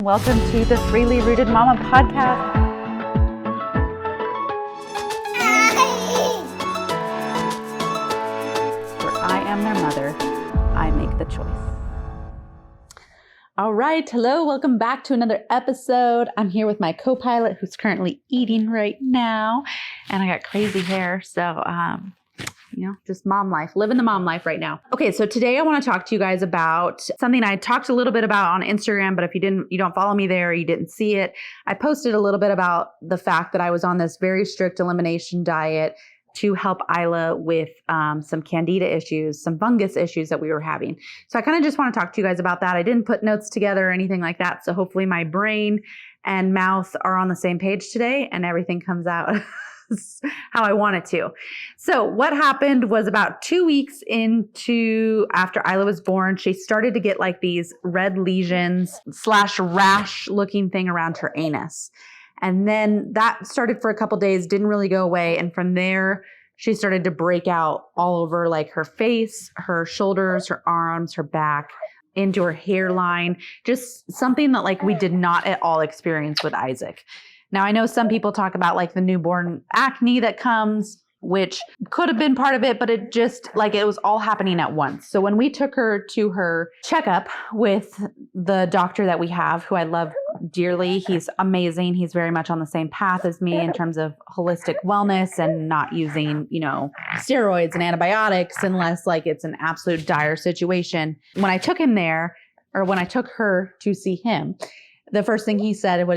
Welcome to the Freely Rooted Mama podcast. Where I am their mother, I make the choice. All right, hello, welcome back to another episode. I'm here with my co-pilot who's currently eating right now, and I got crazy hair, so just mom life, living the mom life right now. Okay, so today I want to talk to you guys about something I talked a little bit about on Instagram, but if you don't follow me there, you didn't see it. I posted a little bit about the fact that I was on this very strict elimination diet to help Eila with some candida issues, some fungus issues that we were having. So I kind of just want to talk to you guys about that. I didn't put notes together or anything like that. So hopefully my brain and mouth are on the same page today and everything comes out how I want it to. So what happened was about 2 weeks after Eila was born, she started to get like these red lesions / rash looking thing around her anus. And then that started for a couple days, didn't really go away. And from there, she started to break out all over like her face, her shoulders, her arms, her back, into her hairline, just something that like we did not at all experience with Isaac. Now, I know some people talk about like the newborn acne that comes, which could have been part of it, but it just like it was all happening at once. So when we took her to her checkup with the doctor that we have, who I love dearly, he's amazing. He's very much on the same path as me in terms of holistic wellness and not using, steroids and antibiotics unless like it's an absolute dire situation. When I took him there, or when I took her to see him, the first thing he said,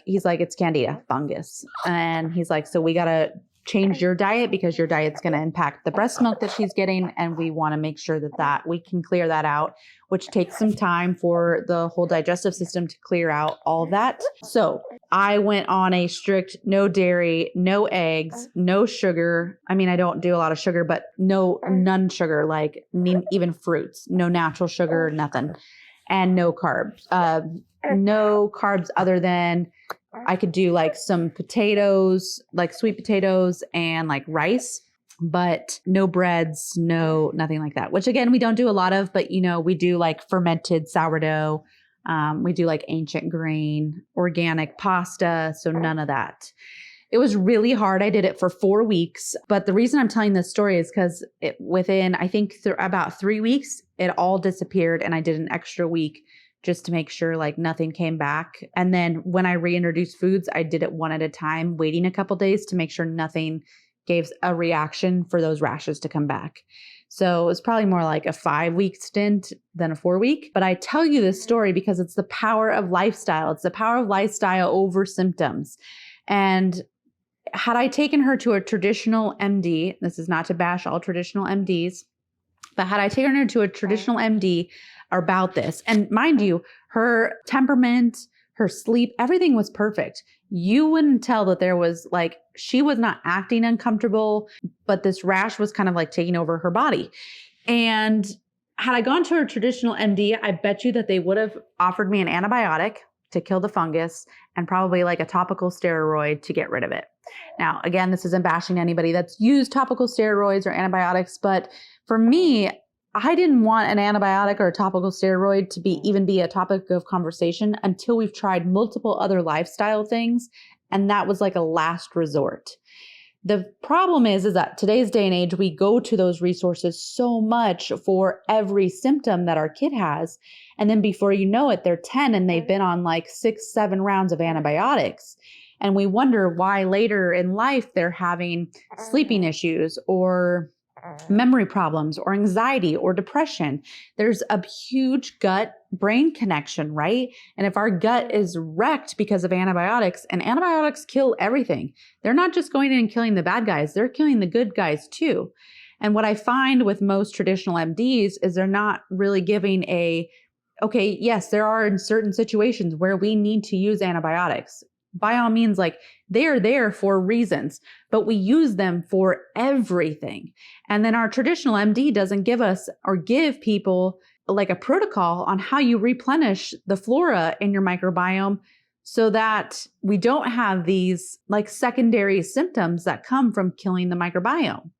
he's like, it's candida fungus. And he's like, so we got to change your diet because your diet's going to impact the breast milk that she's getting. And we want to make sure that we can clear that out, which takes some time for the whole digestive system to clear out all of that. So I went on a strict no dairy, no eggs, no sugar. I mean, I don't do a lot of sugar, but none sugar, like even fruits, no natural sugar, nothing. And no carbs. No carbs other than I could do like some potatoes, like sweet potatoes and like rice, but no breads, nothing like that, which again, we don't do a lot of, but we do like fermented sourdough. We do like ancient grain, organic pasta. So none of that. It was really hard. I did it for 4 weeks. But the reason I'm telling this story is because within, I think about 3 weeks, it all disappeared. And I did an extra week just to make sure like nothing came back. And then when I reintroduced foods, I did it one at a time, waiting a couple days to make sure nothing gave a reaction for those rashes to come back. So it was probably more like a 5-week stint than a 4-week. But I tell you this story because it's the power of lifestyle. It's the power of lifestyle over symptoms. And had I taken her to a traditional MD, this is not to bash all traditional MDs, but had I taken her to a traditional MD about this, and mind you, her temperament, her sleep, everything was perfect. You wouldn't tell that there was like, she was not acting uncomfortable, but this rash was kind of like taking over her body. And had I gone to a traditional MD, I bet you that they would have offered me an antibiotic to kill the fungus and probably like a topical steroid to get rid of it. Now, again, this isn't bashing anybody that's used topical steroids or antibiotics, but for me, I didn't want an antibiotic or a topical steroid to even be a topic of conversation until we've tried multiple other lifestyle things. And that was like a last resort. The problem is that today's day and age, we go to those resources so much for every symptom that our kid has. And then before you know it, they're 10 and they've been on like 6-7 rounds of antibiotics. And we wonder why later in life they're having sleeping issues or memory problems or anxiety or depression. There's a huge gut-brain connection, right? And if our gut is wrecked because of antibiotics, and antibiotics kill everything, they're not just going in and killing the bad guys, they're killing the good guys too. And what I find with most traditional MDs is they're not really giving okay, yes, there are in certain situations where we need to use antibiotics. By all means, like they are there for reasons, but we use them for everything. And then our traditional MD doesn't give us or give people like a protocol on how you replenish the flora in your microbiome so that we don't have these like secondary symptoms that come from killing the microbiome.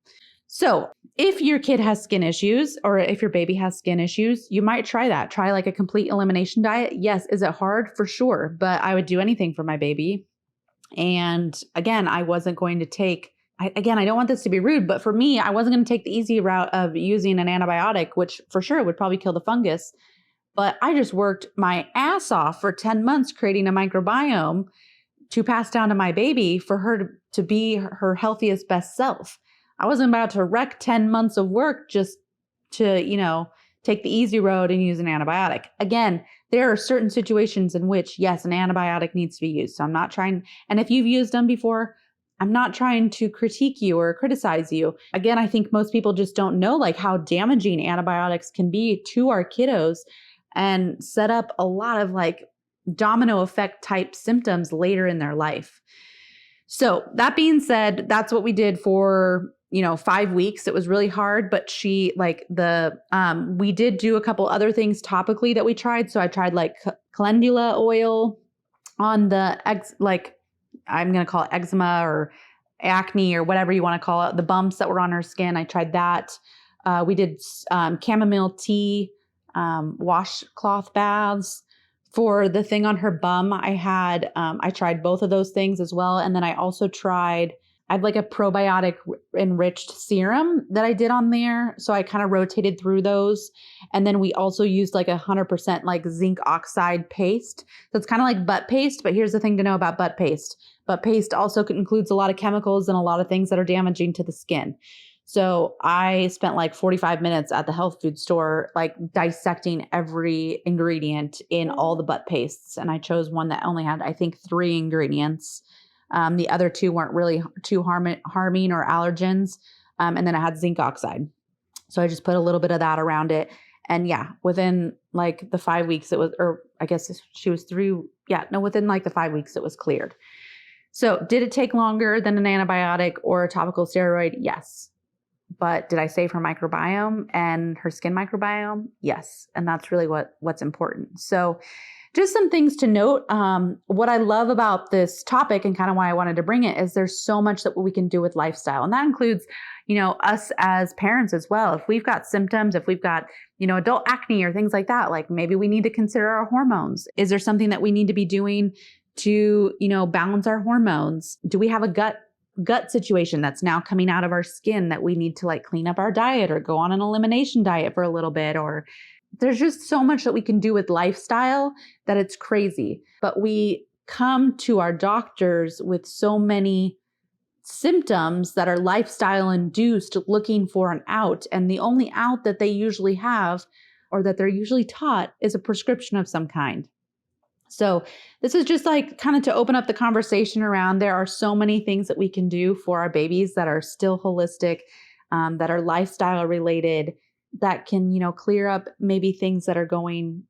So if your kid has skin issues or if your baby has skin issues, you might try that. Try like a complete elimination diet. Yes. Is it hard? For sure. But I would do anything for my baby. And again, I wasn't going to take, I don't want this to be rude, but for me, I wasn't going to take the easy route of using an antibiotic, which for sure would probably kill the fungus. But I just worked my ass off for 10 months creating a microbiome to pass down to my baby for her to be her healthiest, best self. I wasn't about to wreck 10 months of work just to, take the easy road and use an antibiotic. Again, there are certain situations in which, yes, an antibiotic needs to be used. So I'm not trying, and if you've used them before, I'm not trying to critique you or criticize you. Again, I think most people just don't know like how damaging antibiotics can be to our kiddos and set up a lot of like domino effect type symptoms later in their life. So that being said, that's what we did for 5 weeks. It was really hard, but we did do a couple other things topically that we tried. So I tried like calendula oil on the I'm going to call it eczema or acne or whatever you want to call it, the bumps that were on her skin. I tried that. We did chamomile tea, washcloth baths. For the thing on her bum, I tried both of those things as well. And then I also I had like a probiotic enriched serum that I did on there. So I kind of rotated through those. And then we also used like 100% like zinc oxide paste. So it's kind of like butt paste, but here's the thing to know about butt paste. Butt paste also includes a lot of chemicals and a lot of things that are damaging to the skin. So I spent like 45 minutes at the health food store, like dissecting every ingredient in all the butt pastes. And I chose one that only had, I think, 3 ingredients. The other 2 weren't really too harming or allergens. And then I had zinc oxide. So I just put a little bit of that around it. And yeah, within like the 5 weeks within like the 5 weeks it was cleared. So did it take longer than an antibiotic or a topical steroid? Yes. But did I save her microbiome and her skin microbiome? Yes. And that's really what's important. So just some things to note. What I love about this topic and kind of why I wanted to bring it is there's so much that we can do with lifestyle. And that includes, us as parents as well. If we've got symptoms, if we've got, adult acne or things like that, like maybe we need to consider our hormones. Is there something that we need to be doing to, balance our hormones? Do we have a gut situation that's now coming out of our skin that we need to like clean up our diet or go on an elimination diet for a little bit? Or there's just so much that we can do with lifestyle that it's crazy. But we come to our doctors with so many symptoms that are lifestyle induced, looking for an out. And the only out that they usually have or that they're usually taught is a prescription of some kind. So this is just like kind of to open up the conversation around there are so many things that we can do for our babies that are still holistic, that are lifestyle related, that can, clear up maybe things that are going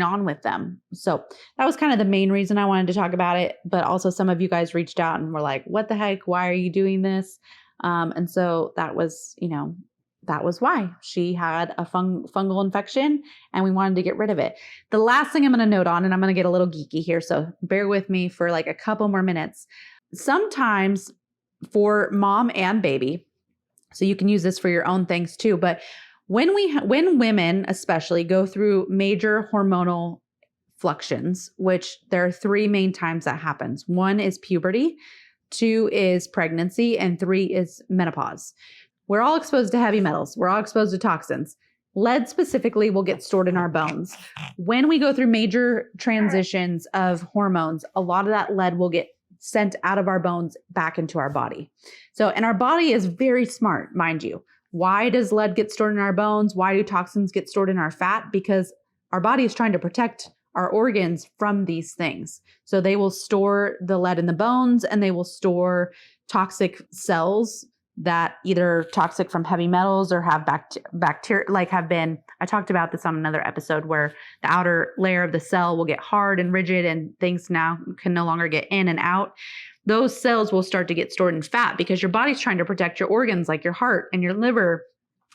on with them. So that was kind of the main reason I wanted to talk about it. But also some of you guys reached out and were like, what the heck? Why are you doing this? And so that was why she had a fungal infection and we wanted to get rid of it. The last thing I'm going to note on, and I'm going to get a little geeky here, so bear with me for like a couple more minutes. Sometimes for mom and baby, so you can use this for your own things too, but when women especially go through major hormonal fluctuations, which there are 3 main times that happens. 1 is puberty, 2 is pregnancy, and 3 is menopause. We're all exposed to heavy metals. We're all exposed to toxins. Lead specifically will get stored in our bones. When we go through major transitions of hormones, a lot of that lead will get sent out of our bones back into our body. So, and our body is very smart, mind you. Why does lead get stored in our bones? Why do toxins get stored in our fat? Because our body is trying to protect our organs from these things. So they will store the lead in the bones and they will store toxic cells that either toxic from heavy metals or have bacteria, I talked about this on another episode where the outer layer of the cell will get hard and rigid and things now can no longer get in and out. Those cells will start to get stored in fat because your body's trying to protect your organs like your heart and your liver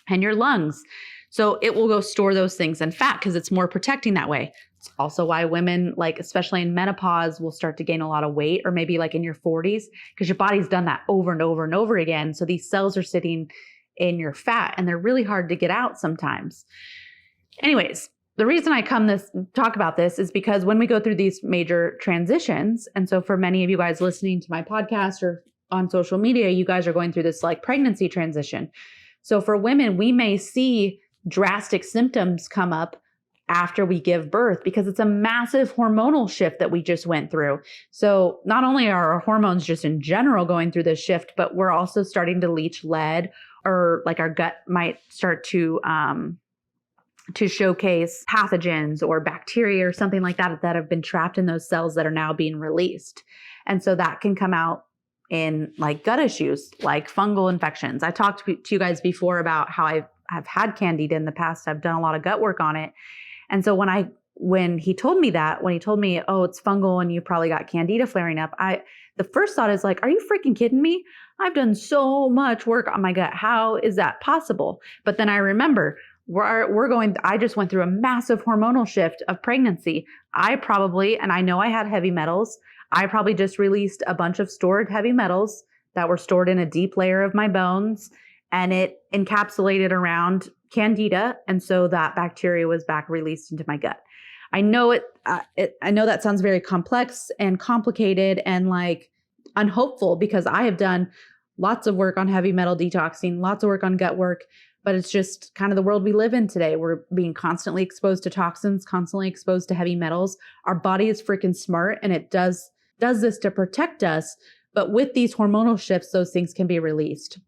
and your lungs. So it will go store those things in fat because it's more protecting that way. It's also why women, like especially in menopause, will start to gain a lot of weight, or maybe like in your 40s, because your body's done that over and over and over again. So these cells are sitting in your fat, and they're really hard to get out sometimes. Anyways, the reason I talk about this is because when we go through these major transitions, and so for many of you guys listening to my podcast or on social media, you guys are going through this like pregnancy transition. So for women, we may see drastic symptoms come up after we give birth because it's a massive hormonal shift that we just went through. So not only are our hormones just in general going through this shift, but we're also starting to leach lead, or like our gut might start to showcase pathogens or bacteria or something like that have been trapped in those cells that are now being released. And so that can come out in like gut issues, like fungal infections. I talked to you guys before about how I've had candida in the past. I've done a lot of gut work on it. And so when he told me, oh, it's fungal and you probably got candida flaring up, the first thought is like, are you freaking kidding me? I've done so much work on my gut. How is that possible? But then I remember I just went through a massive hormonal shift of pregnancy. And I know I had heavy metals. I probably just released a bunch of stored heavy metals that were stored in a deep layer of my bones, and it encapsulated around candida. And so that bacteria was back released into my gut. I know I know that sounds very complex and complicated and like unhopeful, because I have done lots of work on heavy metal detoxing, lots of work on gut work, but it's just kind of the world we live in today. We're being constantly exposed to toxins, constantly exposed to heavy metals. Our body is freaking smart, and it does this to protect us. But with these hormonal shifts, those things can be released,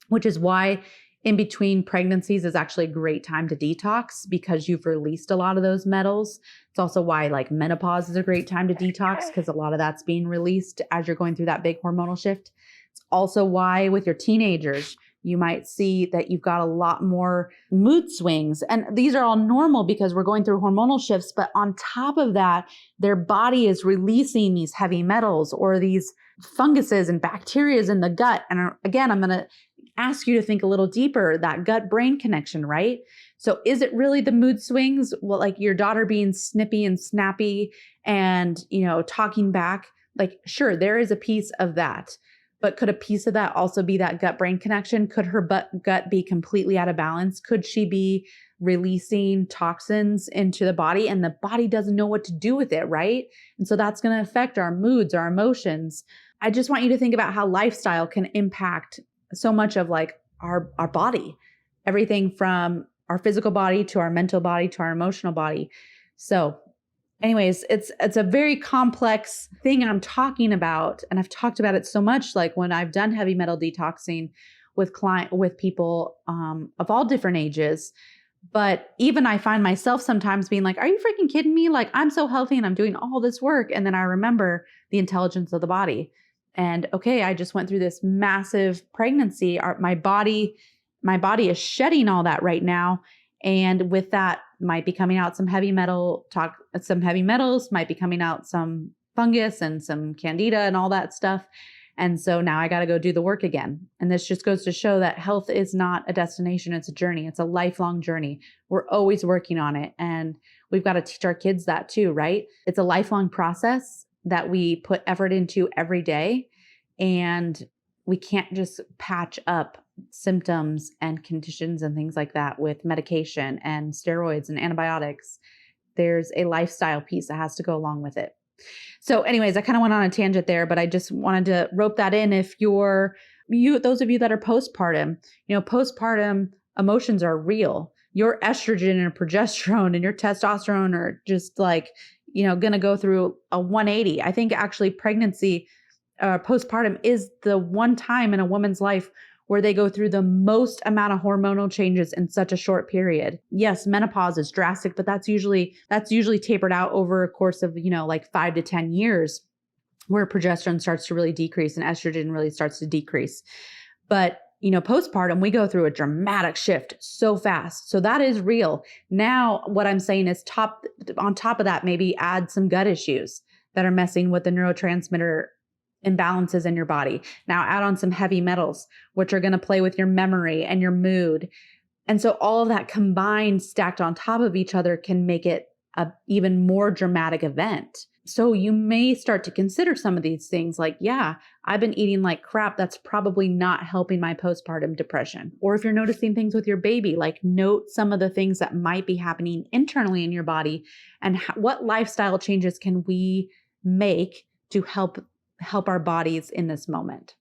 which is why in between pregnancies is actually a great time to detox, because you've released a lot of those metals. It's also why like menopause is a great time to detox, because a lot of that's being released as you're going through that big hormonal shift. It's also why with your teenagers, you might see that you've got a lot more mood swings. And these are all normal because we're going through hormonal shifts. But on top of that, their body is releasing these heavy metals or these funguses and bacteria in the gut. And again, I'm going to ask you to think a little deeper, that gut-brain connection, right? So is it really the mood swings? Well, like your daughter being snippy and snappy and, talking back? Like, sure, there is a piece of that. But could a piece of that also be that gut-brain connection? Could her gut be completely out of balance? Could she be releasing toxins into the body and the body doesn't know what to do with it, right? And so that's going to affect our moods, our emotions. I just want you to think about how lifestyle can impact so much of like our body, everything from our physical body to our mental body to our emotional body. So anyways, it's a very complex thing I'm talking about. And I've talked about it so much, like when I've done heavy metal detoxing with people of all different ages. But even I find myself sometimes being like, are you freaking kidding me? Like, I'm so healthy and I'm doing all this work. And then I remember the intelligence of the body. And okay, I just went through this massive pregnancy. My body is shedding all that right now. And with that might be coming out some heavy metals, might be coming out some fungus and some candida and all that stuff. And so now I got to go do the work again. And this just goes to show that health is not a destination. It's a journey. It's a lifelong journey. We're always working on it. And we've got to teach our kids that too, right? It's a lifelong process that we put effort into every day. And we can't just patch up symptoms and conditions and things like that with medication and steroids and antibiotics. There's a lifestyle piece that has to go along with it. So anyways, I kind of went on a tangent there, but I just wanted to rope that in. If those of you that are postpartum, postpartum emotions are real. Your estrogen and progesterone and your testosterone are just like, going to go through a 180. I think actually pregnancy, postpartum is the one time in a woman's life where they go through the most amount of hormonal changes in such a short period. Yes, menopause is drastic, but that's usually tapered out over a course of, like 5 to 10 years, where progesterone starts to really decrease and estrogen really starts to decrease. But, postpartum, we go through a dramatic shift so fast. So that is real. Now, what I'm saying is on top of that, maybe add some gut issues that are messing with the neurotransmitter imbalances in your body. Now add on some heavy metals, which are going to play with your memory and your mood. And so all of that combined, stacked on top of each other, can make it a even more dramatic event. So you may start to consider some of these things like, yeah, I've been eating like crap. That's probably not helping my postpartum depression. Or if you're noticing things with your baby, like note some of the things that might be happening internally in your body and what lifestyle changes can we make to help our bodies in this moment.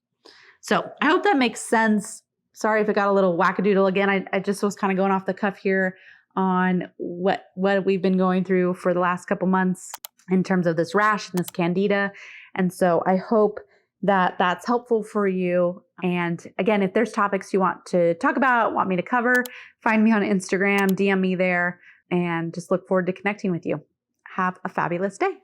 So I hope that makes sense. Sorry if it got a little wackadoodle again. I just was kind of going off the cuff here on what we've been going through for the last couple months in terms of this rash and this candida. And so I hope that that's helpful for you. And again, if there's topics you want to talk about, want me to cover, find me on Instagram, DM me there, and just look forward to connecting with you. Have a fabulous day.